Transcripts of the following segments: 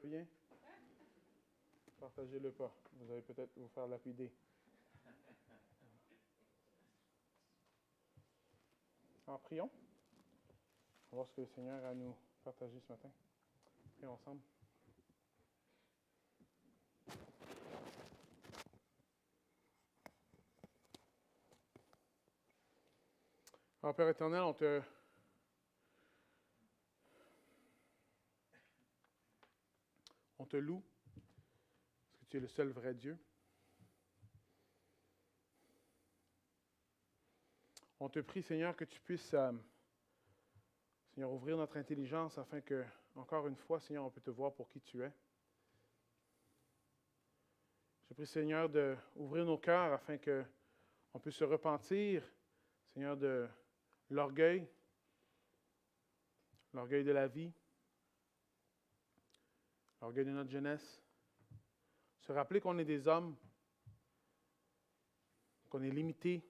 Bien? Partagez-le pas. Vous allez peut-être vous faire lapider. En prions. On va voir ce que le Seigneur a à nous partager ce matin. Prions ensemble. Alors, Père éternel, on te loue, parce que tu es le seul vrai Dieu. On te prie, Seigneur, que tu puisses, Seigneur, ouvrir notre intelligence afin que, encore une fois, Seigneur, on peut te voir pour qui tu es. Je prie, Seigneur, d'ouvrir nos cœurs afin qu'on puisse se repentir, Seigneur, de l'orgueil de la vie, l'orgueil de notre jeunesse. Se rappeler qu'on est des hommes, qu'on est limité,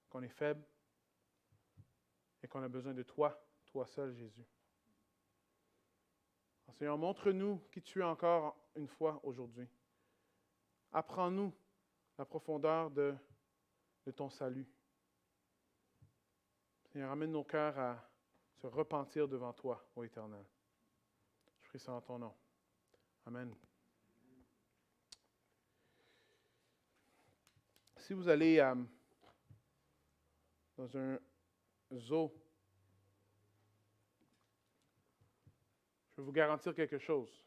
qu'on est faible et qu'on a besoin de toi seul, Jésus. Alors, Seigneur, montre-nous qui tu es encore une fois aujourd'hui. Apprends-nous la profondeur de ton salut. Seigneur, amène nos cœurs à se repentir devant toi, ô Éternel. Je prie ça en ton nom. Amen. Si vous allez dans un zoo, je vais vous garantir quelque chose.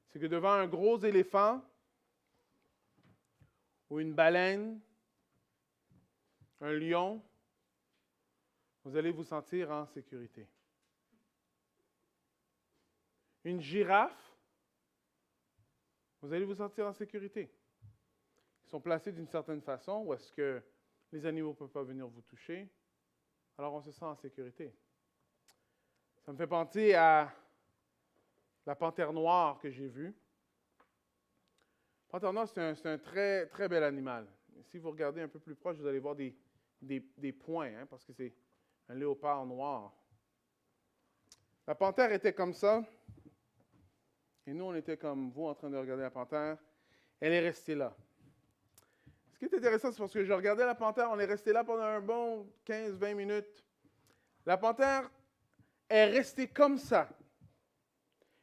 C'est que devant un gros éléphant ou une baleine, un lion, vous allez vous sentir en sécurité. Une girafe, vous allez vous sentir en sécurité. Ils sont placés d'une certaine façon où est-ce que les animaux ne peuvent pas venir vous toucher. Alors on se sent en sécurité. Ça me fait penser à la panthère noire que j'ai vue. La panthère noire, c'est un très, très bel animal. Et si vous regardez un peu plus proche, vous allez voir des points, parce que c'est un léopard noir. La panthère était comme ça. Et nous, on était comme vous en train de regarder la panthère. Elle est restée là. Ce qui est intéressant, c'est parce que je regardais la panthère, on est resté là pendant un bon 15-20 minutes. La panthère est restée comme ça.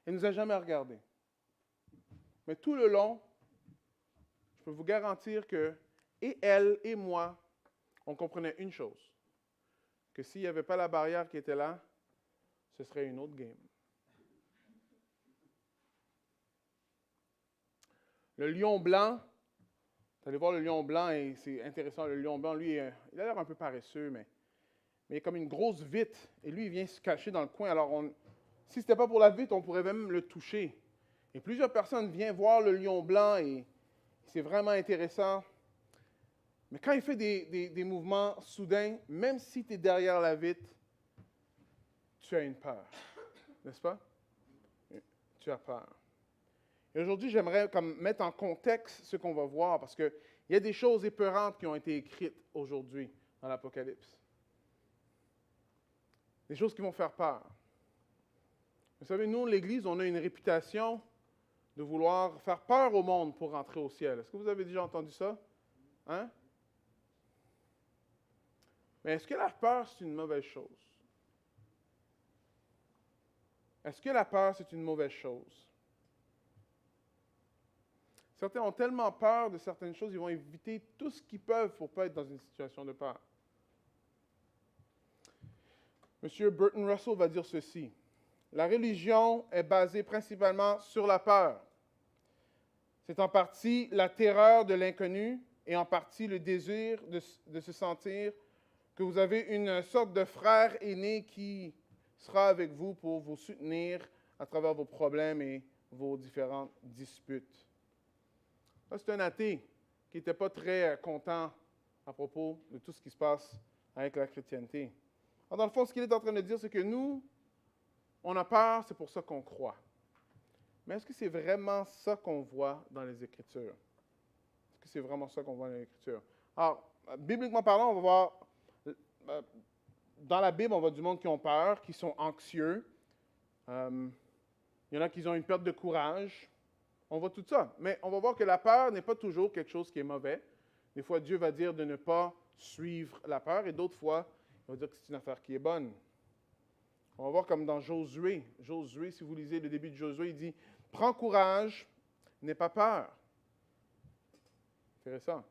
Elle ne nous a jamais regardés. Mais tout le long, je peux vous garantir que, et elle et moi, on comprenait une chose. Que s'il n'y avait pas la barrière qui était là, ce serait une autre game. Le lion blanc, vous allez voir le lion blanc, et c'est intéressant, le lion blanc, lui, il a l'air un peu paresseux, mais il est comme une grosse vitre, et lui, il vient se cacher dans le coin. Alors, si ce n'était pas pour la vitre, on pourrait même le toucher. Et plusieurs personnes viennent voir le lion blanc, et c'est vraiment intéressant. Mais quand il fait des mouvements soudains, même si tu es derrière la vitre, tu as une peur, n'est-ce pas? Tu as peur. Et aujourd'hui, j'aimerais comme mettre en contexte ce qu'on va voir, parce qu'il y a des choses épeurantes qui ont été écrites aujourd'hui dans l'Apocalypse. Des choses qui vont faire peur. Vous savez, nous, l'Église, on a une réputation de vouloir faire peur au monde pour rentrer au ciel. Est-ce que vous avez déjà entendu ça? Hein? Mais est-ce que la peur, c'est une mauvaise chose? Est-ce que la peur, c'est une mauvaise chose? Certains ont tellement peur de certaines choses, ils vont éviter tout ce qu'ils peuvent pour ne pas être dans une situation de peur. M. Burton Russell va dire ceci. La religion est basée principalement sur la peur. C'est en partie la terreur de l'inconnu et en partie le désir de se sentir que vous avez une sorte de frère aîné qui sera avec vous pour vous soutenir à travers vos problèmes et vos différentes disputes. Là, c'est un athée qui n'était pas très content à propos de tout ce qui se passe avec la chrétienté. Alors, dans le fond, ce qu'il est en train de dire, c'est que nous, on a peur, c'est pour ça qu'on croit. Mais est-ce que c'est vraiment ça qu'on voit dans les Écritures? Est-ce que c'est vraiment ça qu'on voit dans les Écritures? Alors, bibliquement parlant, on va voir, dans la Bible, on voit du monde qui ont peur, qui sont anxieux. Il y en a qui ont une perte de courage. On voit tout ça. Mais on va voir que la peur n'est pas toujours quelque chose qui est mauvais. Des fois, Dieu va dire de ne pas suivre la peur, et d'autres fois, il va dire que c'est une affaire qui est bonne. On va voir comme dans Josué. Josué, si vous lisez le début de Josué, il dit « Prends courage, n'aie pas peur ». Intéressant.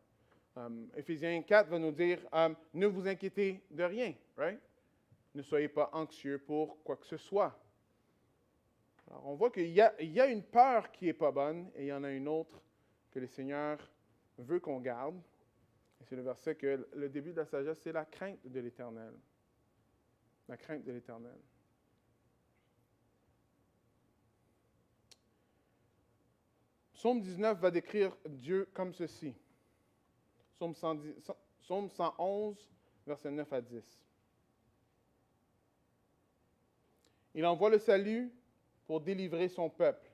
Éphésiens 4 va nous dire « Ne vous inquiétez de rien. Right? » Ne soyez pas anxieux pour quoi que ce soit. Alors, on voit qu'il y a une peur qui n'est pas bonne, et il y en a une autre que le Seigneur veut qu'on garde. Et c'est le verset que le début de la sagesse, c'est la crainte de l'Éternel. La crainte de l'Éternel. Psaume 19 va décrire Dieu comme ceci. Psaume 111, versets 9 à 10. Il envoie le salut pour délivrer son peuple.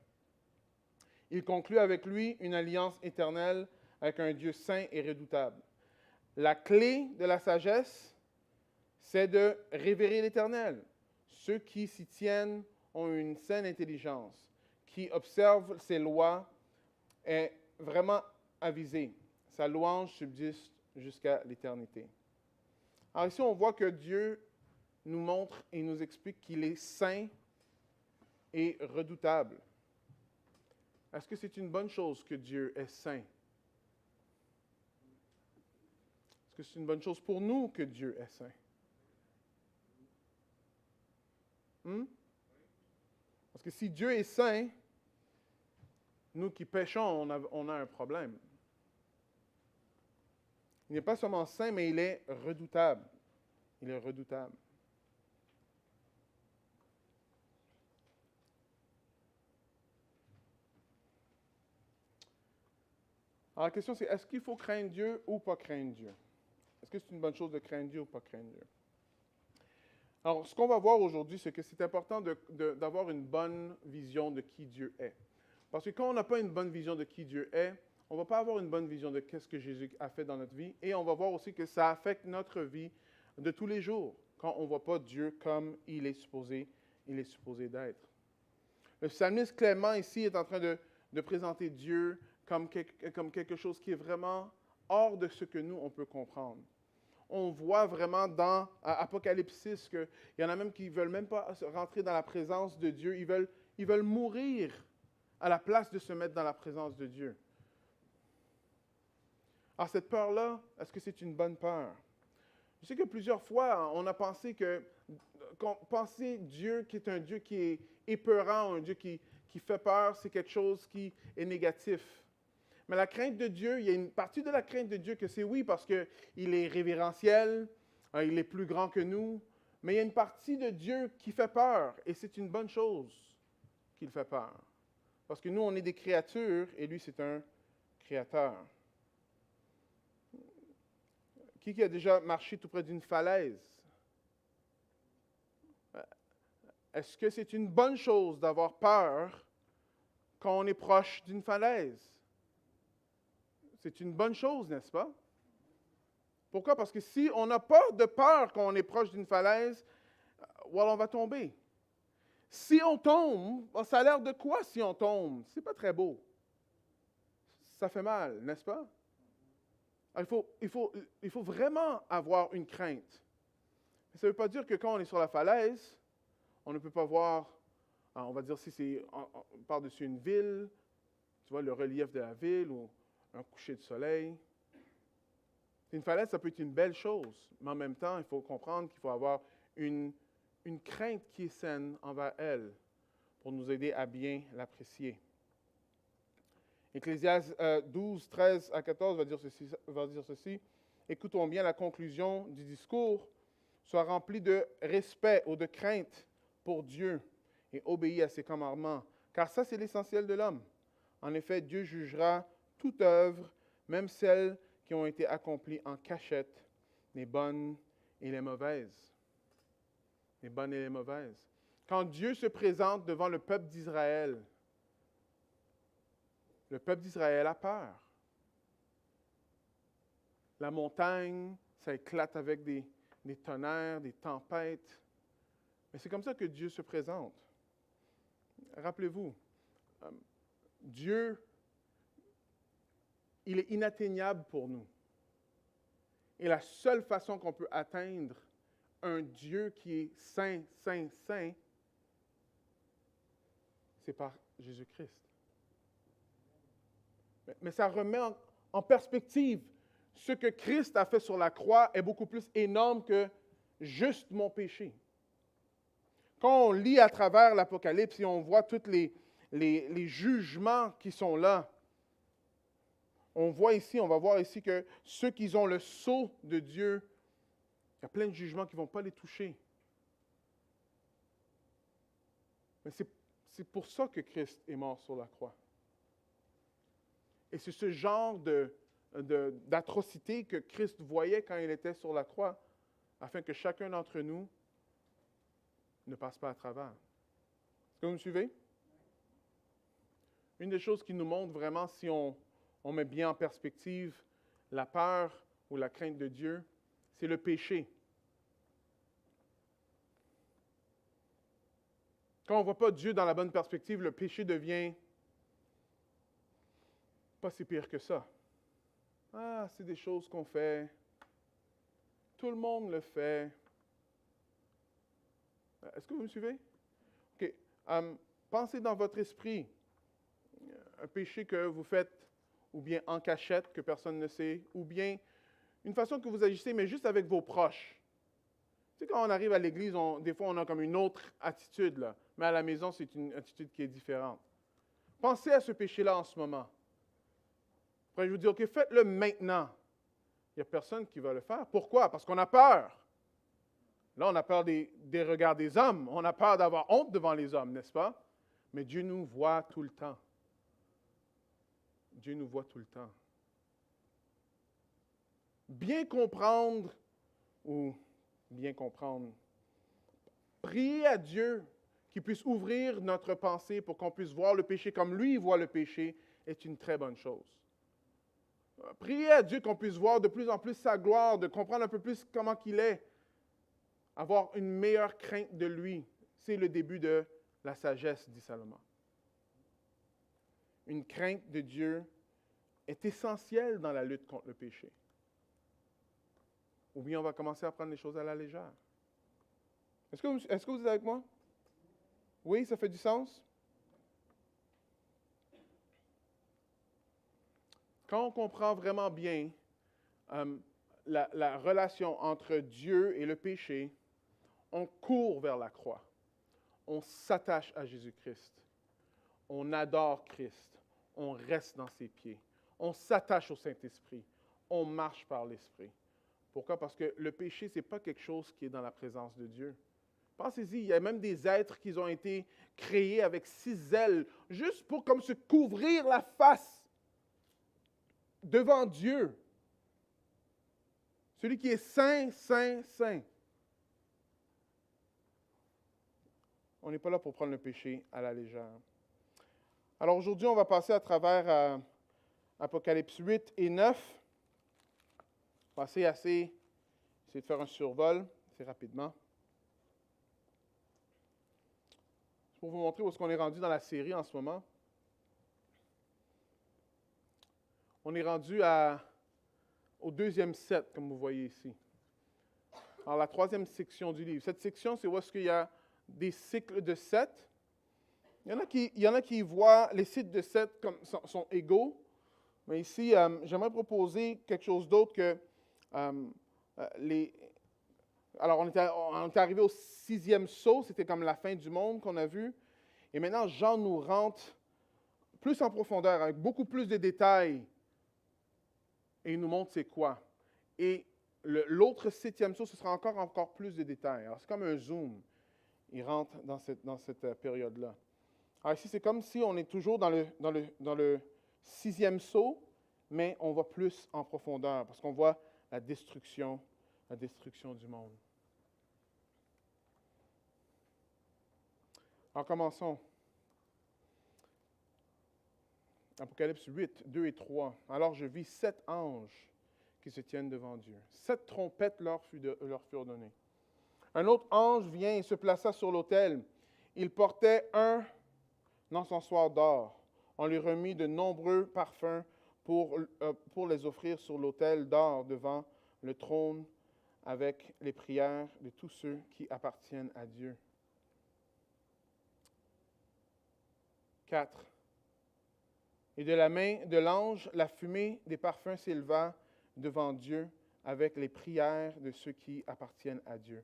Il conclut avec lui une alliance éternelle avec un Dieu saint et redoutable. La clé de la sagesse, c'est de révérer l'Éternel. Ceux qui s'y tiennent ont une saine intelligence, qui observent ses lois est vraiment avisé. Sa louange subsiste jusqu'à l'éternité. Alors ici, on voit que Dieu nous montre et nous explique qu'il est saint et redoutable. Est-ce que c'est une bonne chose que Dieu est saint? Est-ce que c'est une bonne chose pour nous que Dieu est saint? Parce que si Dieu est saint, nous qui péchons, on a un problème. Il n'est pas seulement saint, mais il est redoutable. Il est redoutable. Alors la question c'est, est-ce qu'il faut craindre Dieu ou pas craindre Dieu? Est-ce que c'est une bonne chose de craindre Dieu ou pas craindre Dieu? Alors, ce qu'on va voir aujourd'hui, c'est que c'est important d'avoir une bonne vision de qui Dieu est. Parce que quand on n'a pas une bonne vision de qui Dieu est, on ne va pas avoir une bonne vision de ce que Jésus a fait dans notre vie. Et on va voir aussi que ça affecte notre vie de tous les jours, quand on ne voit pas Dieu comme il est supposé d'être. Le psalmiste Clément ici est en train de présenter Dieu comme quelque chose qui est vraiment hors de ce que nous, on peut comprendre. On voit vraiment dans Apocalypse qu'il y en a même qui ne veulent même pas rentrer dans la présence de Dieu. Ils veulent mourir à la place de se mettre dans la présence de Dieu. Alors cette peur-là, est-ce que c'est une bonne peur? Je sais que plusieurs fois, on a pensé penser Dieu qui est un Dieu qui est épeurant, un Dieu qui fait peur, c'est quelque chose qui est négatif. Mais la crainte de Dieu, il y a une partie de la crainte de Dieu que c'est oui, parce qu'il est révérentiel, il est plus grand que nous, mais il y a une partie de Dieu qui fait peur, et c'est une bonne chose qu'il fait peur. Parce que nous, on est des créatures, et lui, c'est un créateur. Qui a déjà marché tout près d'une falaise? Est-ce que c'est une bonne chose d'avoir peur quand on est proche d'une falaise? C'est une bonne chose, n'est-ce pas? Pourquoi? Parce que si on n'a pas de peur quand on est proche d'une falaise, on va tomber. Si on tombe, ça a l'air de quoi si on tombe? C'est pas très beau. Ça fait mal, n'est-ce pas? Alors, il faut vraiment avoir une crainte. Ça ne veut pas dire que quand on est sur la falaise, on ne peut pas voir, on va dire si c'est par-dessus une ville, tu vois, le relief de la ville ou un coucher de soleil. Une falaise, ça peut être une belle chose, mais en même temps, il faut comprendre qu'il faut avoir une crainte qui est saine envers elle pour nous aider à bien l'apprécier. Ecclésiaste 12, 13 à 14 va dire ceci. Écoutons bien la conclusion du discours. Sois rempli de respect ou de crainte pour Dieu et obéis à ses commandements, car ça, c'est l'essentiel de l'homme. En effet, Dieu jugera toute œuvre, même celles qui ont été accomplies en cachette, les bonnes et les mauvaises. Les bonnes et les mauvaises. Quand Dieu se présente devant le peuple d'Israël a peur. La montagne, ça éclate avec des tonnerres, des tempêtes. Mais c'est comme ça que Dieu se présente. Rappelez-vous, Dieu, il est inatteignable pour nous. Et la seule façon qu'on peut atteindre un Dieu qui est saint, saint, saint, c'est par Jésus-Christ. Mais ça remet en perspective ce que Christ a fait sur la croix est beaucoup plus énorme que juste mon péché. Quand on lit à travers l'Apocalypse et on voit tous les jugements qui sont là, on va voir ici que ceux qui ont le sceau de Dieu, il y a plein de jugements qui ne vont pas les toucher. Mais c'est pour ça que Christ est mort sur la croix. Et c'est ce genre d'atrocité que Christ voyait quand il était sur la croix, afin que chacun d'entre nous ne passe pas à travers. Est-ce que vous me suivez? Une des choses qui nous montre vraiment si on met bien en perspective la peur ou la crainte de Dieu, c'est le péché. Quand on ne voit pas Dieu dans la bonne perspective, le péché devient pas si pire que ça. Ah, c'est des choses qu'on fait. Tout le monde le fait. Est-ce que vous me suivez? OK. Pensez dans votre esprit un péché que vous faites, ou bien en cachette, que personne ne sait, ou bien une façon que vous agissez, mais juste avec vos proches. Tu sais, quand on arrive à l'église, des fois, on a comme une autre attitude, là. Mais à la maison, c'est une attitude qui est différente. Pensez à ce péché-là en ce moment. Après, je vous dis, OK, faites-le maintenant. Il n'y a personne qui va le faire. Pourquoi? Parce qu'on a peur. Là, on a peur des regards des hommes. On a peur d'avoir honte devant les hommes, n'est-ce pas? Mais Dieu nous voit tout le temps. Dieu nous voit tout le temps. Bien comprendre, prier à Dieu qu'il puisse ouvrir notre pensée pour qu'on puisse voir le péché comme lui voit le péché est une très bonne chose. Prier à Dieu qu'on puisse voir de plus en plus sa gloire, de comprendre un peu plus comment qu'il est, avoir une meilleure crainte de lui, c'est le début de la sagesse, dit Salomon. Une crainte de Dieu est essentielle dans la lutte contre le péché. Ou bien on va commencer à prendre les choses à la légère. Est-ce que vous êtes avec moi? Oui, ça fait du sens? Quand on comprend vraiment bien la relation entre Dieu et le péché, on court vers la croix. On s'attache à Jésus-Christ. On adore Christ. On reste dans ses pieds. On s'attache au Saint-Esprit. On marche par l'Esprit. Pourquoi? Parce que le péché, ce n'est pas quelque chose qui est dans la présence de Dieu. Pensez-y, il y a même des êtres qui ont été créés avec 6 ailes, juste pour comme se couvrir la face devant Dieu. Celui qui est saint, saint, saint. On n'est pas là pour prendre le péché à la légère. Alors aujourd'hui, on va passer à travers Apocalypse 8 et 9. On va essayer de faire un survol assez rapidement. Pour vous montrer où est-ce qu'on est rendu dans la série en ce moment. On est rendu au 2e set, comme vous voyez ici. Alors, la 3e section du livre. Cette section, c'est où est-ce qu'il y a des cycles de 7. Il y en a qui voient les cycles de 7 comme sont égaux. Mais ici, j'aimerais proposer quelque chose d'autre que Alors, on est arrivé au 6e sceau, c'était comme la fin du monde qu'on a vu. Et maintenant, Jean nous rentre plus en profondeur, avec beaucoup plus de détails. Et il nous montre c'est quoi. Et l'autre 7e sceau, ce sera encore plus de détails. Alors, c'est comme un zoom. Il rentre dans cette période-là. Alors ici, c'est comme si on est toujours dans le 6e sceau, mais on va plus en profondeur, parce qu'on voit la destruction du monde. Alors, commençons. Apocalypse 8, 2 et 3. Alors, je vis 7 anges qui se tiennent devant Dieu. 7 trompettes leur furent données. Un autre ange vient et se plaça sur l'autel. Il portait un encensoirs d'or. On lui remit de nombreux parfums pour les offrir sur l'autel d'or devant le trône avec les prières de tous ceux qui appartiennent à Dieu. 4. Et de la main de l'ange, la fumée des parfums s'éleva devant Dieu avec les prières de ceux qui appartiennent à Dieu.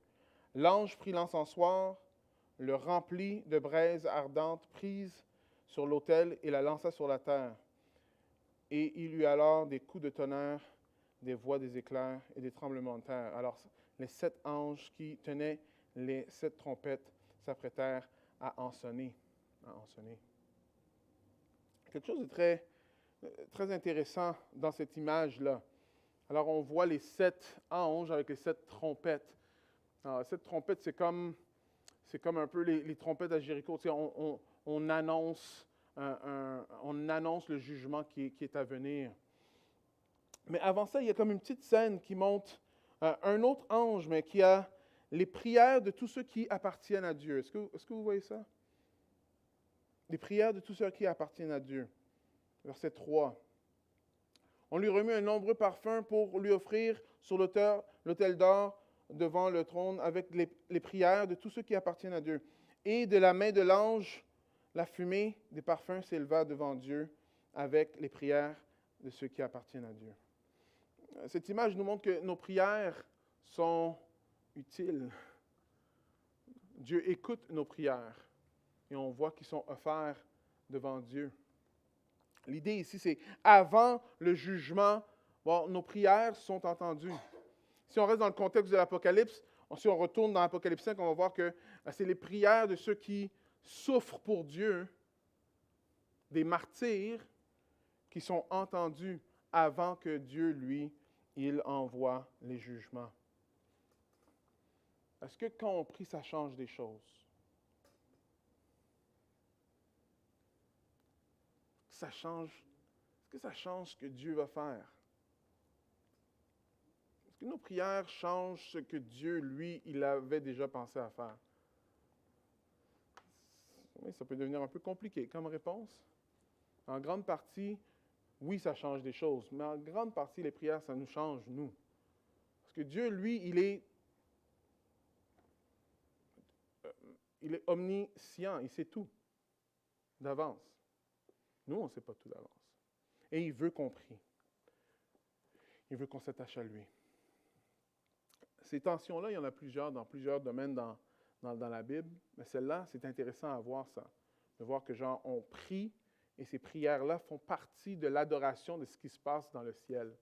L'ange prit l'encensoir, le remplit de braises ardentes prises sur l'autel et la lança sur la terre. Et il eut alors des coups de tonnerre, des voix, des éclairs et des tremblements de terre. Alors les 7 anges qui tenaient les 7 trompettes s'apprêtèrent à en sonner. Quelque chose de très, très intéressant dans cette image-là. Alors on voit les 7 anges avec les 7 trompettes. Alors, 7 trompettes, c'est comme un peu les trompettes à Jéricho. Tu sais, on annonce le jugement qui est à venir. Mais avant ça, il y a comme une petite scène qui montre un autre ange, mais qui a les prières de tous ceux qui appartiennent à Dieu. Est-ce que vous voyez ça? Les prières de tous ceux qui appartiennent à Dieu. Verset 3. On lui remit un nombreux parfum pour lui offrir sur l'autel d'or devant le trône avec les prières de tous ceux qui appartiennent à Dieu. Et de la main de l'ange, la fumée des parfums s'éleva devant Dieu avec les prières de ceux qui appartiennent à Dieu. Cette image nous montre que nos prières sont utiles. Dieu écoute nos prières et on voit qu'ils sont offerts devant Dieu. L'idée ici, c'est avant le jugement, nos prières sont entendues. Si on reste dans le contexte de l'Apocalypse, si on retourne dans l'Apocalypse 5, on va voir que c'est les prières de ceux qui souffrent pour Dieu, des martyrs, qui sont entendues avant que Dieu, lui, il envoie les jugements. Est-ce que quand on prie, ça change des choses? Est-ce que ça change ce que Dieu va faire? Est-ce que nos prières changent ce que Dieu, lui, il avait déjà pensé à faire? Oui, ça peut devenir un peu compliqué comme réponse. En grande partie, oui, ça change des choses, mais en grande partie, les prières, ça nous change, nous. Parce que Dieu, lui, il est omniscient, il sait tout d'avance. Nous, on ne sait pas tout d'avance. Et il veut qu'on prie. Il veut qu'on s'attache à lui. Ces tensions-là, il y en a plusieurs dans plusieurs domaines dans la Bible, mais celle-là, c'est intéressant à voir ça. De voir que, genre, on prie, et ces prières-là font partie de l'adoration de ce qui se passe dans le ciel.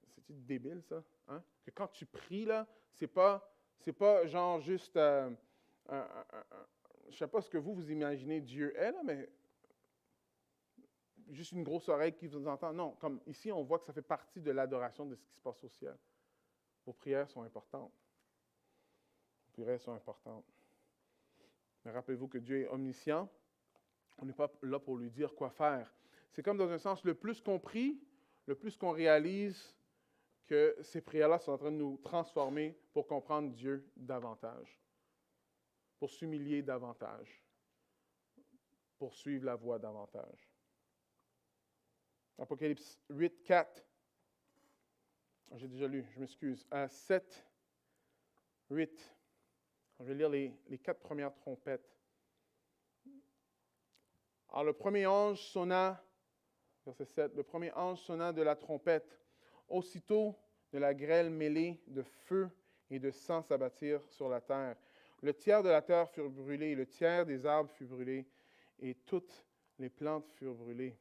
C'est-tu débile, ça? Hein? Que quand tu pries, là, c'est pas genre juste... je ne sais pas ce que vous imaginez Dieu est, là, mais juste une grosse oreille qui vous entend. Non, comme ici, on voit que ça fait partie de l'adoration de ce qui se passe au ciel. Vos prières sont importantes. Vos prières sont importantes. Mais rappelez-vous que Dieu est omniscient. On n'est pas là pour lui dire quoi faire. C'est comme dans un sens, le plus qu'on prie, le plus qu'on réalise que ces prières-là sont en train de nous transformer pour comprendre Dieu davantage, pour s'humilier davantage, pour suivre la voie davantage. Apocalypse 8, 4. J'ai déjà lu, je m'excuse. 7, 8. Je vais lire les 4 premières trompettes. Alors le premier ange sonna, verset 7, le premier ange sonna de la trompette. Aussitôt, de la grêle mêlée de feu et de sang s'abattirent sur la terre. Le tiers de la terre fut brûlé, et le tiers des arbres fut brûlé, et toutes les plantes furent brûlées.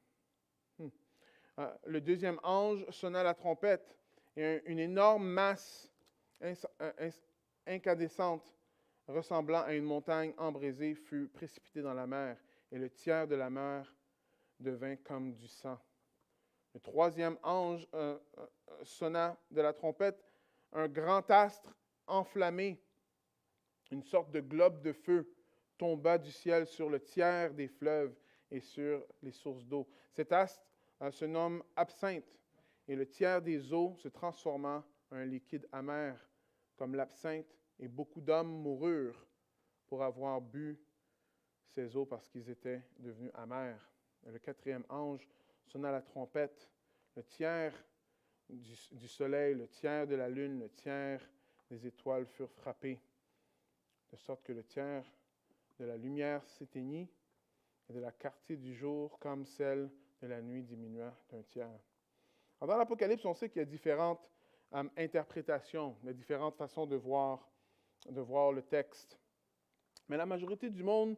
Le deuxième ange sonna la trompette, et une énorme masse incandescente ressemblant à une montagne embrasée fut précipitée dans la mer, et le tiers de la mer devint comme du sang. Le troisième ange sonna de la trompette, un grand astre enflammé, une sorte de globe de feu, tomba du ciel sur le tiers des fleuves et sur les sources d'eau. Cet astre se nomme absinthe, et le tiers des eaux se transforma en un liquide amer, comme l'absinthe, et beaucoup d'hommes moururent pour avoir bu ces eaux parce qu'ils étaient devenus amers. Et le quatrième ange sonna la trompette. Le tiers du soleil, le tiers de la lune, le tiers des étoiles furent frappés, de sorte que le tiers de la lumière s'éteignit et de la clarté du jour comme celle de la nuit diminua d'un tiers. Alors, dans l'Apocalypse, on sait qu'il y a différentes interprétations, il y a différentes façons de voir le texte. Mais la majorité du monde,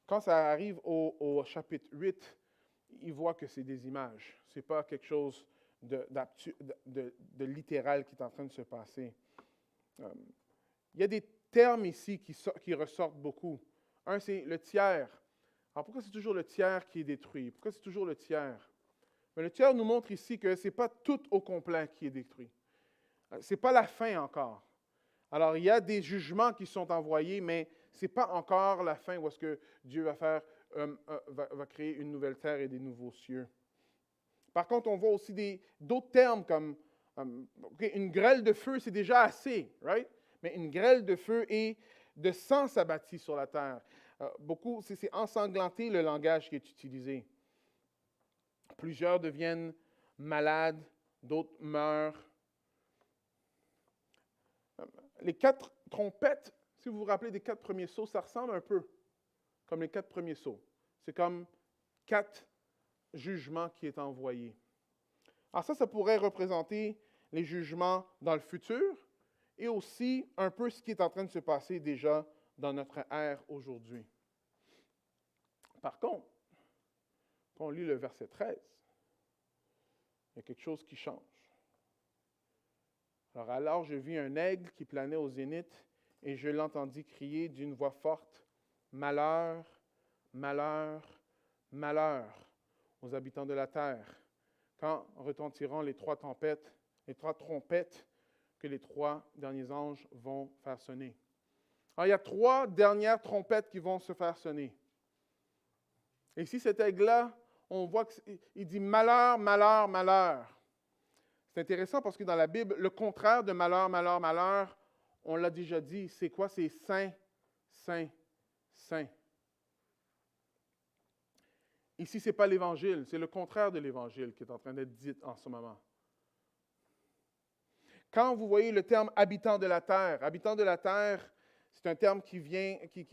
quand ça arrive au chapitre 8, ils voient que c'est des images. Ce n'est pas quelque chose de littéral qui est en train de se passer. Il y a des termes ici qui ressortent beaucoup. Un, c'est le tiers. Alors, pourquoi c'est toujours le tiers qui est détruit? Pourquoi c'est toujours le tiers? Mais le tiers nous montre ici que ce n'est pas tout au complet qui est détruit. Ce n'est pas la fin encore. Alors, il y a des jugements qui sont envoyés, mais ce n'est pas encore la fin où est-ce que Dieu va créer une nouvelle terre et des nouveaux cieux. Par contre, on voit aussi d'autres termes comme une grêle de feu, c'est déjà assez, right? Mais une grêle de feu et de sang s'abattit sur la terre. C'est ensanglanté le langage qui est utilisé. Plusieurs deviennent malades, d'autres meurent. Les 4 trompettes, si vous vous rappelez des 4 premiers sceaux, ça ressemble un peu comme les 4 premiers sceaux. C'est comme 4 jugements qui est envoyé. Alors ça pourrait représenter les jugements dans le futur et aussi un peu ce qui est en train de se passer déjà dans notre ère aujourd'hui. Par contre, quand on lit le verset 13, il y a quelque chose qui change. Alors je vis un aigle qui planait au zénith et je l'entendis crier d'une voix forte, « Malheur, malheur, malheur aux habitants de la terre, quand retentiront les 3 trompettes que les 3 derniers anges vont faire sonner. » Alors, il y a 3 dernières trompettes qui vont se faire sonner. Et ici, cet aigle-là, on voit qu'il dit « malheur, malheur, malheur ». C'est intéressant parce que dans la Bible, le contraire de malheur, malheur, malheur, on l'a déjà dit, c'est quoi? C'est saint, saint, saint. Ici, ce n'est pas l'Évangile, c'est le contraire de l'Évangile qui est en train d'être dit en ce moment. Quand vous voyez le terme « habitant de la terre », c'est un terme qui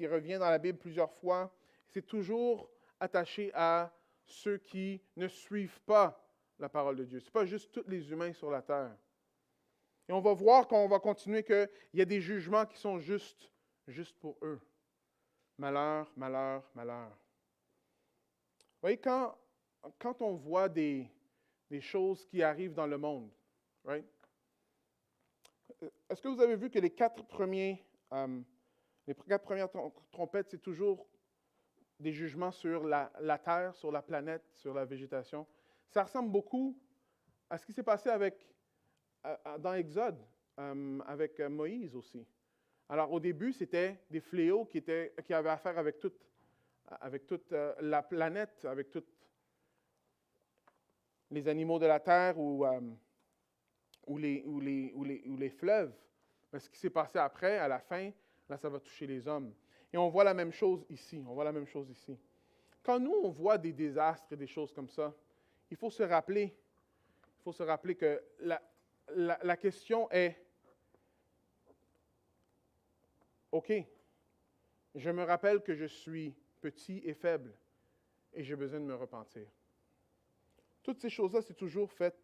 revient dans la Bible plusieurs fois. C'est toujours attaché à ceux qui ne suivent pas la parole de Dieu. Ce n'est pas juste tous les humains sur la terre. Et on va voir quand on va continuer qu'il y a des jugements qui sont juste pour eux. Malheur, malheur, malheur. Vous voyez, quand on voit des choses qui arrivent dans le monde, right? Est-ce que vous avez vu que les 4 premières trompettes, c'est toujours des jugements sur la terre, sur la planète, sur la végétation? Ça ressemble beaucoup à ce qui s'est passé dans Exode, avec Moïse aussi. Alors, au début, c'était des fléaux qui avaient affaire avec toute la planète, avec tous les animaux de la terre ou les fleuves. Mais ce qui s'est passé après, à la fin, là, ça va toucher les hommes. Et on voit la même chose ici. Quand nous, on voit des désastres et des choses comme ça, il faut se rappeler que la question est, OK, je me rappelle que je suis petit et faible et j'ai besoin de me repentir. Toutes ces choses-là, c'est toujours fait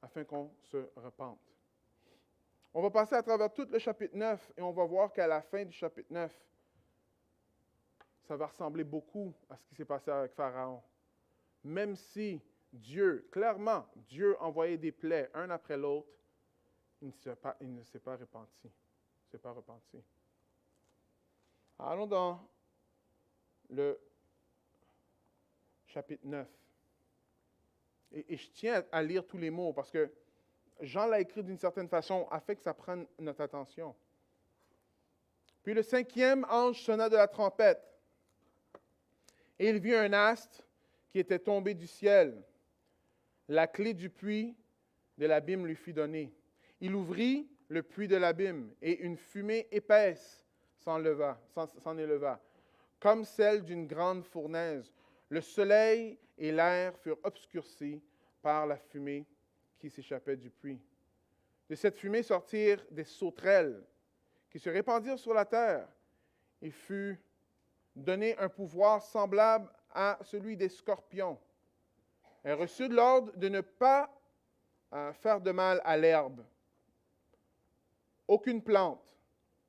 afin qu'on se repente. On va passer à travers tout le chapitre 9 et on va voir qu'à la fin du chapitre 9, ça va ressembler beaucoup à ce qui s'est passé avec Pharaon. Même si clairement, Dieu envoyait des plaies un après l'autre, il ne s'est pas repenti. Allons dans le chapitre 9. Et je tiens à lire tous les mots parce que Jean l'a écrit d'une certaine façon afin que ça prenne notre attention. Puis le 5e ange sonna de la trompette. Et il vit un astre qui était tombé du ciel. La clé du puits de l'abîme lui fut donnée. Il ouvrit le puits de l'abîme et une fumée épaisse s'en éleva, comme celle d'une grande fournaise. Le soleil et l'air furent obscurcis par la fumée qui s'échappait du puits. De cette fumée sortirent des sauterelles qui se répandirent sur la terre. Il fut donné un pouvoir semblable à celui des scorpions. Elle reçut l'ordre de ne pas faire de mal à l'herbe, aucune plante,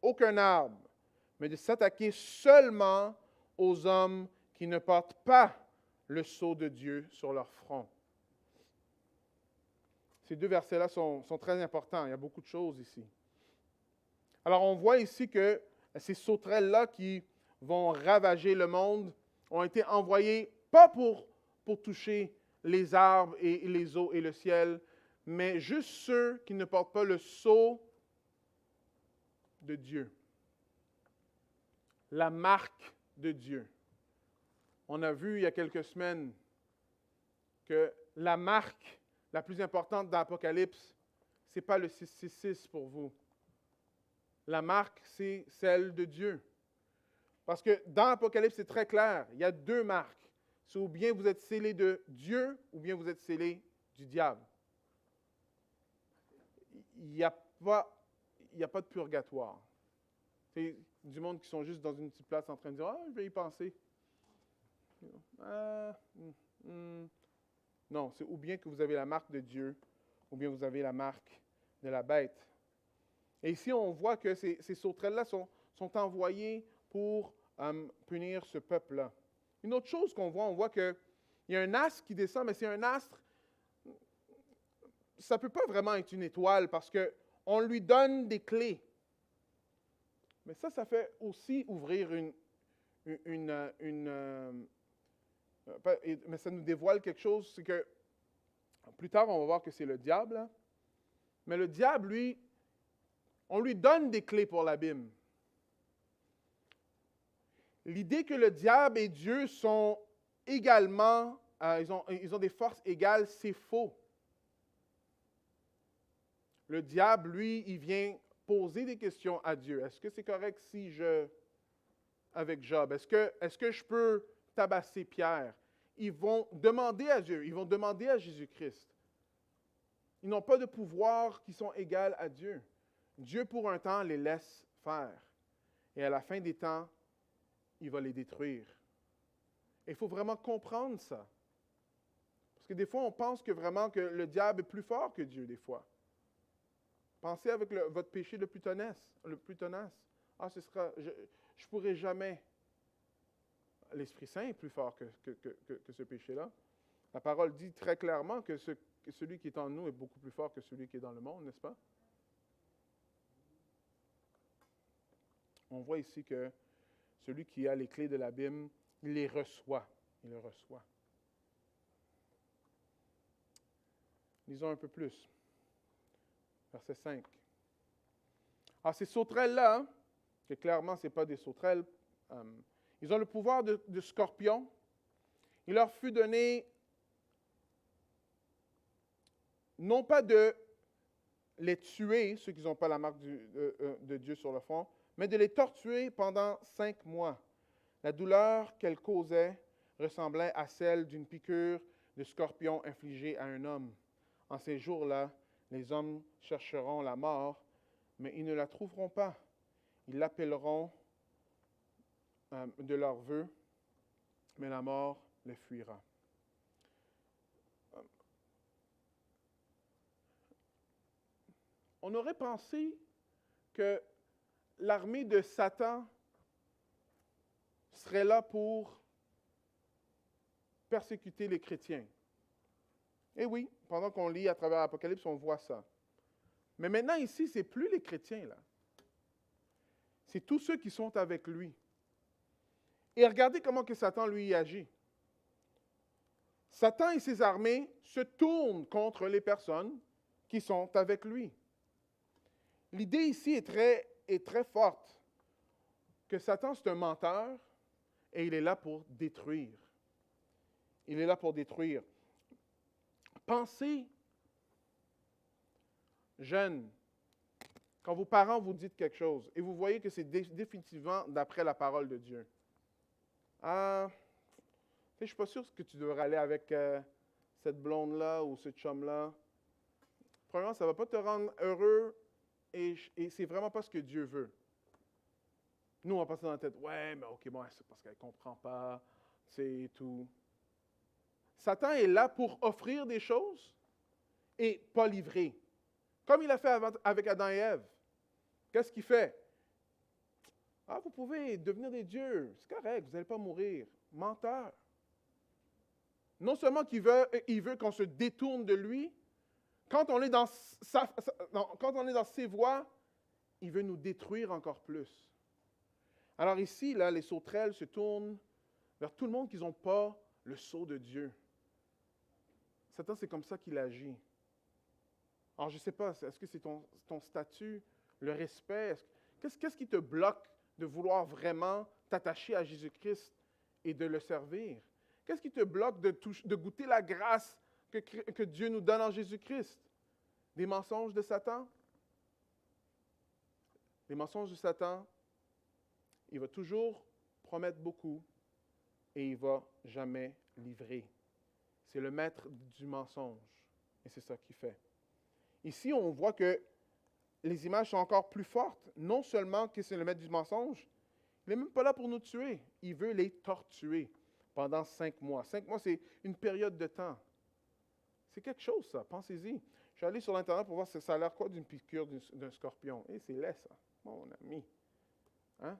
aucun arbre, mais de s'attaquer seulement aux hommes qui ne portent pas le sceau de Dieu sur leur front. Ces deux versets-là sont très importants. Il y a beaucoup de choses ici. Alors, on voit ici que ces sauterelles-là qui vont ravager le monde ont été envoyées pas pour toucher les arbres et les eaux et le ciel, mais juste ceux qui ne portent pas le sceau de Dieu. La marque de Dieu. On a vu il y a quelques semaines que la marque la plus importante dans l'Apocalypse, ce n'est pas le 666 pour vous. La marque, c'est celle de Dieu. Parce que dans l'Apocalypse, c'est très clair, il y a deux marques. C'est ou bien vous êtes scellé de Dieu, ou bien vous êtes scellé du diable. Il n'y a pas de purgatoire. C'est du monde qui sont juste dans une petite place en train de dire « Ah, je vais y penser. » Non, c'est ou bien que vous avez la marque de Dieu, ou bien vous avez la marque de la bête. Et ici, on voit que ces sauterelles-là sont envoyées pour punir ce peuple-là. Une autre chose qu'on voit, on voit qu'il y a un astre qui descend, mais c'est un astre, ça ne peut pas vraiment être une étoile parce qu'on lui donne des clés. Mais ça fait aussi ouvrir mais ça nous dévoile quelque chose, c'est que plus tard, on va voir que c'est le diable. Hein? Mais le diable, lui, on lui donne des clés pour l'abîme. L'idée que le diable et Dieu sont également, ils ont des forces égales, c'est faux. Le diable, lui, il vient poser des questions à Dieu. Est-ce que c'est correct si avec Job, est-ce que je peux tabasser Pierre? Ils vont demander à Dieu, ils vont demander à Jésus-Christ. Ils n'ont pas de pouvoir qui sont égaux à Dieu. Dieu, pour un temps, les laisse faire. Et à la fin des temps, il va les détruire. Et il faut vraiment comprendre ça. Parce que des fois, on pense que vraiment que le diable est plus fort que Dieu, des fois. Pensez avec votre péché le plus tenace. Ah, je ne pourrai jamais. L'Esprit Saint est plus fort que ce péché-là. La parole dit très clairement que celui qui est en nous est beaucoup plus fort que celui qui est dans le monde, n'est-ce pas? On voit ici que celui qui a les clés de l'abîme, il les reçoit. Il les reçoit. Lisons un peu plus. Verset 5. Alors, ces sauterelles-là, hein, que clairement, ce n'est pas des sauterelles, ils ont le pouvoir de scorpion. Il leur fut donné, non pas de les tuer, ceux qui n'ont pas la marque de Dieu sur le front, mais de les torturer pendant 5 mois. La douleur qu'elle causait ressemblait à celle d'une piqûre de scorpion infligée à un homme. En ces jours-là, les hommes chercheront la mort, mais ils ne la trouveront pas. Ils l'appelleront de leur vœu, mais la mort les fuira. On aurait pensé que l'armée de Satan serait là pour persécuter les chrétiens. Et oui, pendant qu'on lit à travers l'Apocalypse, on voit ça. Mais maintenant, ici, ce n'est plus les chrétiens, là. C'est tous ceux qui sont avec lui. Et regardez comment que Satan, lui, agit. Satan et ses armées se tournent contre les personnes qui sont avec lui. L'idée ici est très forte, que Satan, c'est un menteur et il est là pour détruire. Il est là pour détruire. Pensez, jeunes, quand vos parents vous disent quelque chose et vous voyez que c'est définitivement d'après la parole de Dieu. Ah, je ne suis pas sûr que tu devrais aller avec cette blonde-là ou ce chum-là. Premièrement, ça ne va pas te rendre heureux et c'est vraiment pas ce que Dieu veut. Nous, on va passer dans la tête, ouais, mais ok, bon, c'est parce qu'elle ne comprend pas, c'est tout. Satan est là pour offrir des choses et pas livrer. Comme il a fait avec Adam et Ève. Qu'est-ce qu'il fait? Ah, vous pouvez devenir des dieux, c'est correct, vous n'allez pas mourir. Menteur. Non seulement qu'il veut qu'on se détourne de lui, quand on est quand on est dans ses voies, il veut nous détruire encore plus. Alors ici, là, les sauterelles se tournent vers tout le monde qui n'ont pas le sceau de Dieu. Satan, c'est comme ça qu'il agit. Alors, je ne sais pas, est-ce que c'est ton statut, le respect? Qu'est-ce qui te bloque de vouloir vraiment t'attacher à Jésus-Christ et de le servir? Qu'est-ce qui te bloque de goûter la grâce que Dieu nous donne en Jésus-Christ? Des mensonges de Satan? Les mensonges de Satan, il va toujours promettre beaucoup et il ne va jamais livrer. C'est le maître du mensonge et c'est ça qu'il fait. Ici, on voit que les images sont encore plus fortes. Non seulement que c'est le maître du mensonge, il n'est même pas là pour nous tuer. Il veut les torturer pendant 5 mois. 5 mois, c'est une période de temps. C'est quelque chose, ça. Pensez-y. Je suis allé sur l'Internet pour voir si ça a l'air quoi d'une piqûre d'un scorpion. Et c'est laid, ça, mon ami. Hein?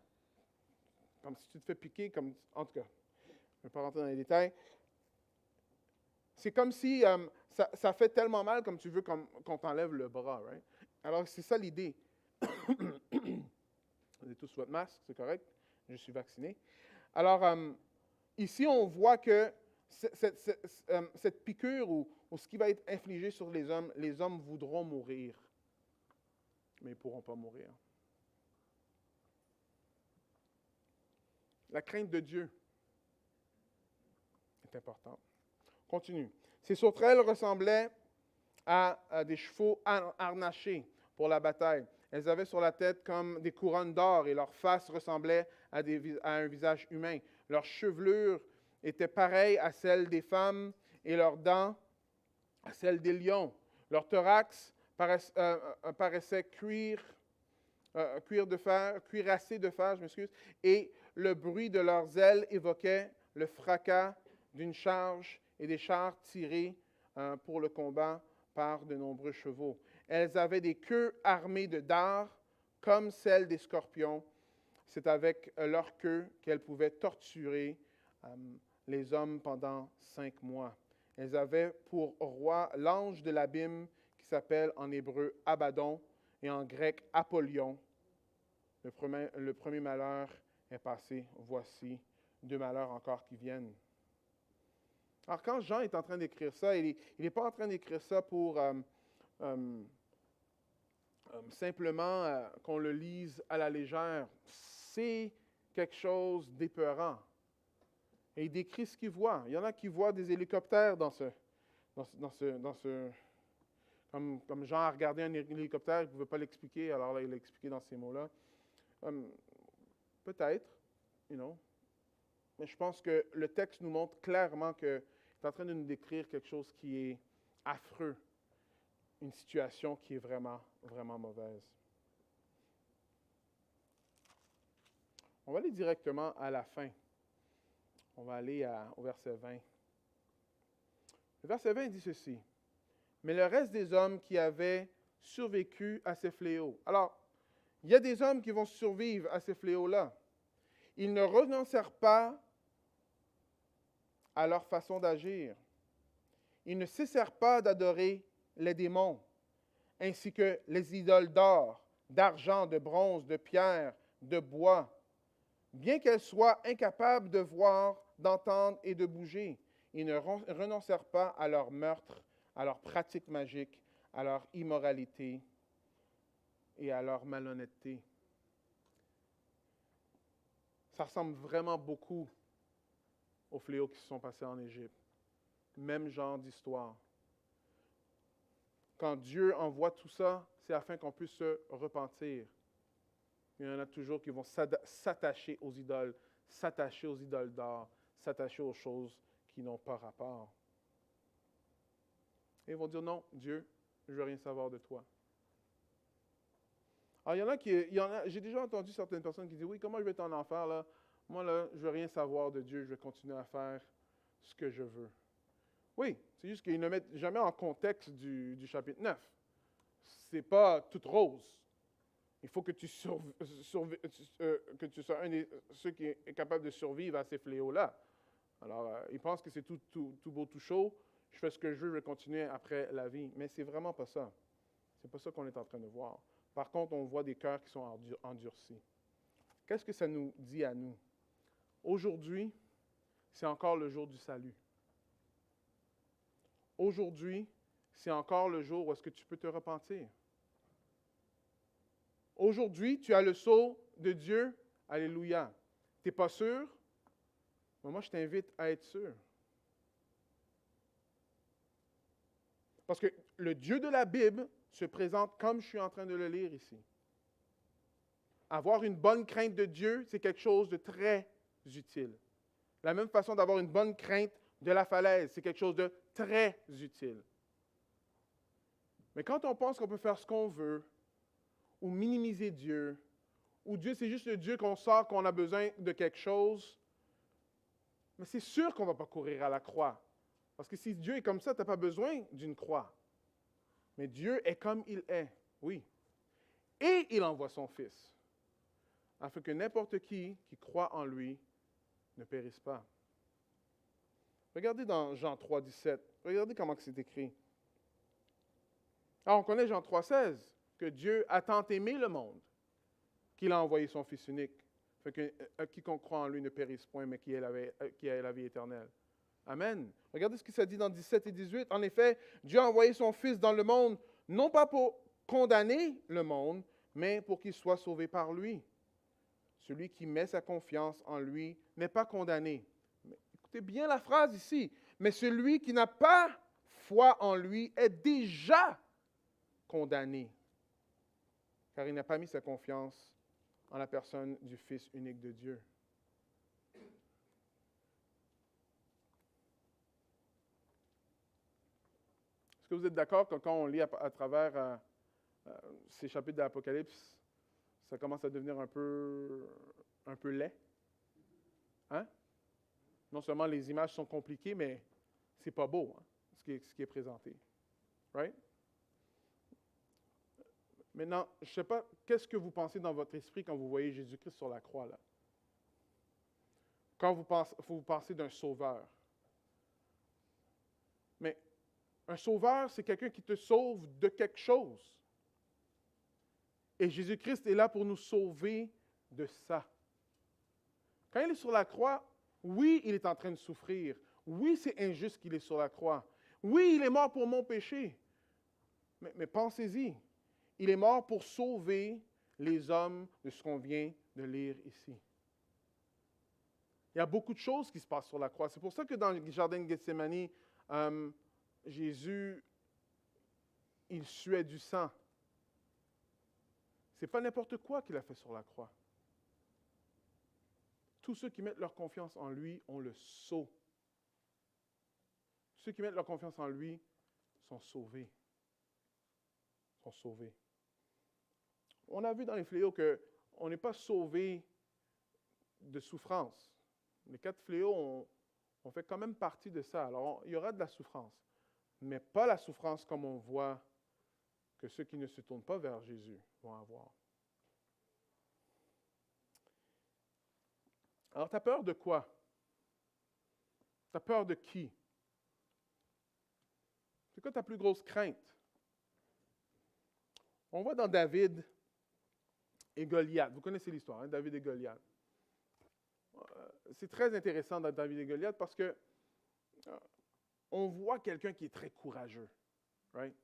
Comme si tu te fais piquer, en tout cas, je ne vais pas rentrer dans les détails. C'est comme si ça fait tellement mal comme tu veux qu'on t'enlève le bras, right? Alors, c'est ça l'idée. Vous avez tous votre masque, c'est correct. Je suis vacciné. Alors, ici, on voit que cette piqûre ou ce qui va être infligé sur les hommes voudront mourir, mais ils ne pourront pas mourir. La crainte de Dieu est importante. Continue. Ces sauterelles ressemblaient à des chevaux harnachés pour la bataille. Elles avaient sur la tête comme des couronnes d'or et leur face ressemblait à un visage humain. Leur chevelure était pareille à celle des femmes et leurs dents à celles des lions. Leur thorax paraissait cuirassé de fer, et le bruit de leurs ailes évoquait le fracas d'une charge et des chars tirés pour le combat par de nombreux chevaux. Elles avaient des queues armées de dards, comme celles des scorpions. C'est avec leur queue qu'elles pouvaient torturer les hommes pendant 5 mois. Elles avaient pour roi l'ange de l'abîme, qui s'appelle en hébreu Abaddon et en grec Apollyon. Le premier malheur est passé, voici 2 malheurs encore qui viennent. Alors, quand Jean est en train d'écrire ça, il n'est pas en train d'écrire ça pour simplement qu'on le lise à la légère. C'est quelque chose d'épeurant. Et il décrit ce qu'il voit. Il y en a qui voient des hélicoptères comme Jean a regardé un hélicoptère, il ne pouvait pas l'expliquer, alors là, il l'a expliqué dans ces mots-là. Peut-être, mais je pense que le texte nous montre clairement qu'il est en train de nous décrire quelque chose qui est affreux, une situation qui est vraiment, vraiment mauvaise. On va aller directement à la fin. On va aller au verset 20. Le verset 20 dit ceci. Mais le reste des hommes qui avaient survécu à ces fléaux. Alors, il y a des hommes qui vont survivre à ces fléaux-là. Ils ne renoncèrent pas à leur façon d'agir. Ils ne cessèrent pas d'adorer les démons, ainsi que les idoles d'or, d'argent, de bronze, de pierre, de bois. Bien qu'elles soient incapables de voir, d'entendre et de bouger, ils ne renoncèrent pas à leur meurtre, à leurs pratiques magiques, à leur immoralité et à leur malhonnêteté. Ça ressemble vraiment beaucoup aux fléaux qui se sont passés en Égypte. Même genre d'histoire. Quand Dieu envoie tout ça, c'est afin qu'on puisse se repentir. Il y en a toujours qui vont s'attacher aux idoles, s'attacher aux idoles d'or, s'attacher aux choses qui n'ont pas rapport. Et ils vont dire, non, Dieu, je ne veux rien savoir de toi. Alors, j'ai déjà entendu certaines personnes qui disent, oui, comment je vais être en enfer, là? Moi, là, je ne veux rien savoir de Dieu, je vais continuer à faire ce que je veux. Oui, c'est juste qu'ils ne mettent jamais en contexte du chapitre 9. C'est pas toute rose. Il faut que tu sois un de ceux qui est capable de survivre à ces fléaux-là. Alors, ils pensent que c'est tout beau, tout chaud. Je fais ce que je veux, je vais continuer après la vie. Mais c'est vraiment pas ça. C'est pas ça qu'on est en train de voir. Par contre, on voit des cœurs qui sont endurcis. Qu'est-ce que ça nous dit à nous? Aujourd'hui, c'est encore le jour du salut. Aujourd'hui, c'est encore le jour où est-ce que tu peux te repentir. Aujourd'hui, tu as le sceau de Dieu. Alléluia. Tu n'es pas sûr? Mais moi, je t'invite à être sûr. Parce que le Dieu de la Bible se présente comme je suis en train de le lire ici. Avoir une bonne crainte de Dieu, c'est quelque chose de très utile. La même façon d'avoir une bonne crainte de la falaise, c'est quelque chose de très utile. Mais quand on pense qu'on peut faire ce qu'on veut, ou minimiser Dieu, ou Dieu, c'est juste le Dieu qu'on sort quand on a besoin de quelque chose, mais c'est sûr qu'on ne va pas courir à la croix. Parce que si Dieu est comme ça, tu n'as pas besoin d'une croix. Mais Dieu est comme il est, oui. Et il envoie son Fils, afin que n'importe qui croit en lui ne périsse pas. Regardez dans Jean 3, 17. Regardez comment c'est écrit. Alors, on connaît Jean 3, 16, que Dieu a tant aimé le monde qu'il a envoyé son Fils unique, afin que quiconque croit en lui ne périsse point, mais qui ait la vie éternelle. Amen. Regardez ce que ça dit dans 17 et 18. En effet, Dieu a envoyé son Fils dans le monde, non pas pour condamner le monde, mais pour qu'il soit sauvé par lui. Celui qui met sa confiance en lui n'est pas condamné. Mais écoutez bien la phrase ici. Mais celui qui n'a pas foi en lui est déjà condamné, car il n'a pas mis sa confiance en la personne du Fils unique de Dieu. Est-ce que vous êtes d'accord que quand on lit à travers ces chapitres de l'Apocalypse, ça commence à devenir un peu laid? Hein? Non seulement les images sont compliquées, mais c'est pas beau, hein, ce qui est présenté. Right? Maintenant, je ne sais pas, qu'est-ce que vous pensez dans votre esprit quand vous voyez Jésus-Christ sur la croix, là? Quand vous pensez d'un sauveur. Mais un sauveur, c'est quelqu'un qui te sauve de quelque chose. Et Jésus-Christ est là pour nous sauver de ça. Quand il est sur la croix, oui, il est en train de souffrir. Oui, c'est injuste qu'il est sur la croix. Oui, il est mort pour mon péché. Mais pensez-y. Il est mort pour sauver les hommes de ce qu'on vient de lire ici. Il y a beaucoup de choses qui se passent sur la croix. C'est pour ça que dans le jardin de Gethsémani, Jésus, il suait du sang. Ce n'est pas n'importe quoi qu'il a fait sur la croix. Tous ceux qui mettent leur confiance en lui ont le sceau. Ceux qui mettent leur confiance en lui sont sauvés. Sont sauvés. On a vu dans les fléaux qu'on n'est pas sauvé de souffrance. Les 4 fléaux, on fait quand même partie de ça. Alors, il y aura de la souffrance, mais pas la souffrance comme on voit que ceux qui ne se tournent pas vers Jésus vont avoir. Alors, tu as peur de quoi? Tu as peur de qui? C'est quoi ta plus grosse crainte? On voit dans David et Goliath. Vous connaissez l'histoire, hein, David et Goliath. C'est très intéressant dans David et Goliath parce que on voit quelqu'un qui est très courageux. Right?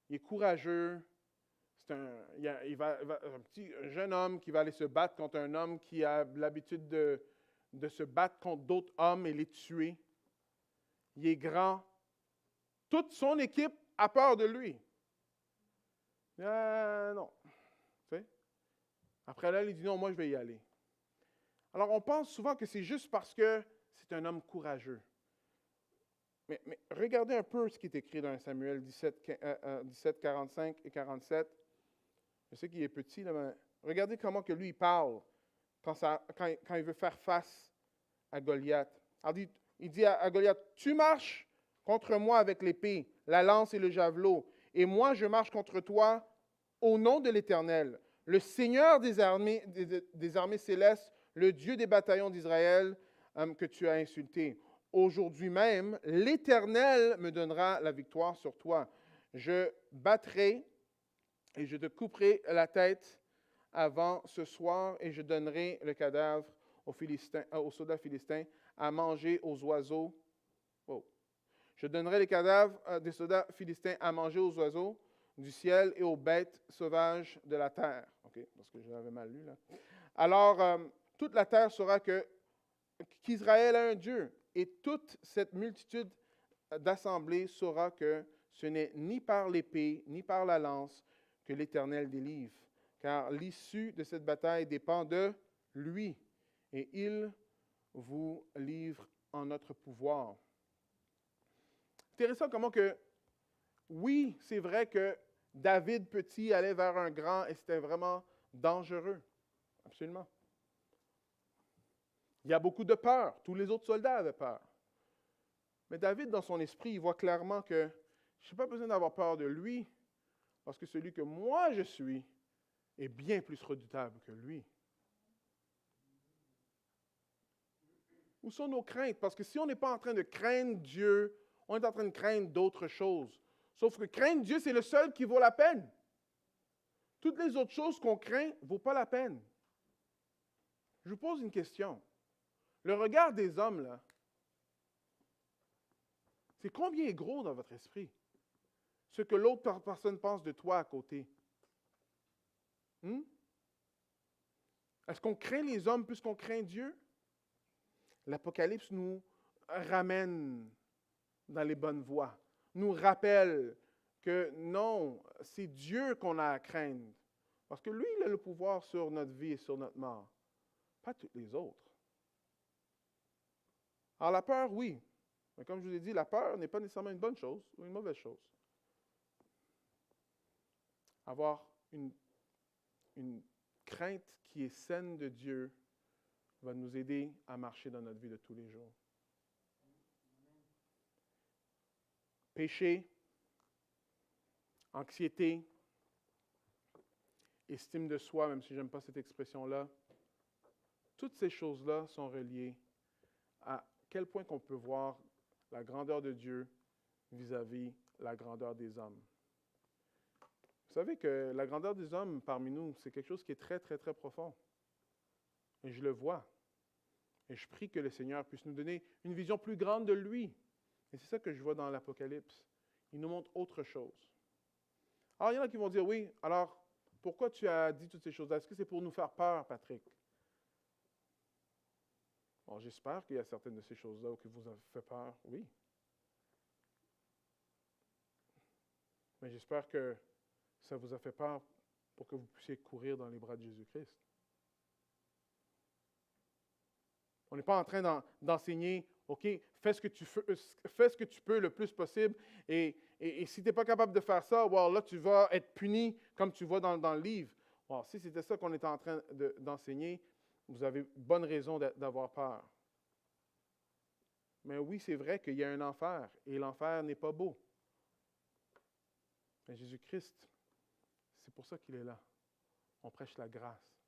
Il est courageux. C'est un jeune homme qui va aller se battre contre un homme qui a l'habitude de se battre contre d'autres hommes et les tuer. Il est grand. Toute son équipe a peur de lui. Non. Tu sais? Après là, il dit non, moi je vais y aller. Alors, on pense souvent que c'est juste parce que c'est un homme courageux. Mais regardez un peu ce qui est écrit dans Samuel 17, 45 et 47. Je sais qu'il est petit, là, mais regardez comment que lui, il parle quand il veut faire face à Goliath. Alors, il dit à Goliath, « Tu marches contre moi avec l'épée, la lance et le javelot, et moi je marche contre toi au nom de l'Éternel, le Seigneur des armées célestes, le Dieu des bataillons d'Israël que tu as insulté. Aujourd'hui même, l'Éternel me donnera la victoire sur toi. Je battrai et je te couperai la tête avant ce soir et je donnerai le cadavre aux soldats philistins à manger aux oiseaux. Oh. Je donnerai les cadavres des soldats philistins à manger aux oiseaux du ciel et aux bêtes sauvages de la terre. OK, parce que je l'avais mal lu là. Alors, toute la terre saura qu'Israël a un Dieu. Et toute cette multitude d'assemblées saura que ce n'est ni par l'épée, ni par la lance que l'Éternel délivre, car l'issue de cette bataille dépend de lui, et il vous livre en notre pouvoir. Intéressant comment que, oui, c'est vrai que David petit allait vers un grand et c'était vraiment dangereux. Absolument. Il y a beaucoup de peur. Tous les autres soldats avaient peur. Mais David, dans son esprit, il voit clairement que je n'ai pas besoin d'avoir peur de lui, parce que celui que moi je suis est bien plus redoutable que lui. Où sont nos craintes? Parce que si on n'est pas en train de craindre Dieu, on est en train de craindre d'autres choses. Sauf que craindre Dieu, c'est le seul qui vaut la peine. Toutes les autres choses qu'on craint ne vaut pas la peine. Je vous pose une question. Le regard des hommes, là, c'est combien est gros dans votre esprit? Ce que l'autre personne pense de toi à côté. Est-ce qu'on craint les hommes plus qu'on craint Dieu? L'Apocalypse nous ramène dans les bonnes voies, nous rappelle que non, c'est Dieu qu'on a à craindre. Parce que lui, il a le pouvoir sur notre vie et sur notre mort, pas tous les autres. Alors la peur, oui. Mais comme je vous ai dit, la peur n'est pas nécessairement une bonne chose ou une mauvaise chose. Avoir une crainte qui est saine de Dieu va nous aider à marcher dans notre vie de tous les jours. Péché, anxiété, estime de soi, même si je n'aime pas cette expression-là, toutes ces choses-là sont reliées à quel point qu'on peut voir la grandeur de Dieu vis-à-vis la grandeur des hommes. Vous savez que la grandeur des hommes parmi nous, c'est quelque chose qui est très, très, très profond. Et je le vois. Et je prie que le Seigneur puisse nous donner une vision plus grande de lui. Et c'est ça que je vois dans l'Apocalypse. Il nous montre autre chose. Alors, il y en a qui vont dire, oui, alors, pourquoi tu as dit toutes ces choses-là? Est-ce que c'est pour nous faire peur, Patrick? Bon, j'espère qu'il y a certaines de ces choses-là qui vous ont fait peur, oui. Mais j'espère que ça vous a fait peur pour que vous puissiez courir dans les bras de Jésus-Christ. On n'est pas en train d'enseigner, OK, fais ce que tu peux le plus possible, et si tu n'es pas capable de faire ça, well, là, tu vas être puni comme tu vois dans le livre. Bon, si c'était ça qu'on était en train d'enseigner, vous avez bonne raison d'avoir peur. Mais oui, c'est vrai qu'il y a un enfer, et l'enfer n'est pas beau. Mais Jésus-Christ, c'est pour ça qu'il est là. On prêche la grâce.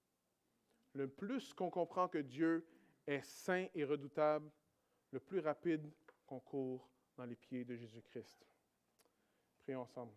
Le plus qu'on comprend que Dieu est saint et redoutable, le plus rapide qu'on court dans les pieds de Jésus-Christ. Prions ensemble.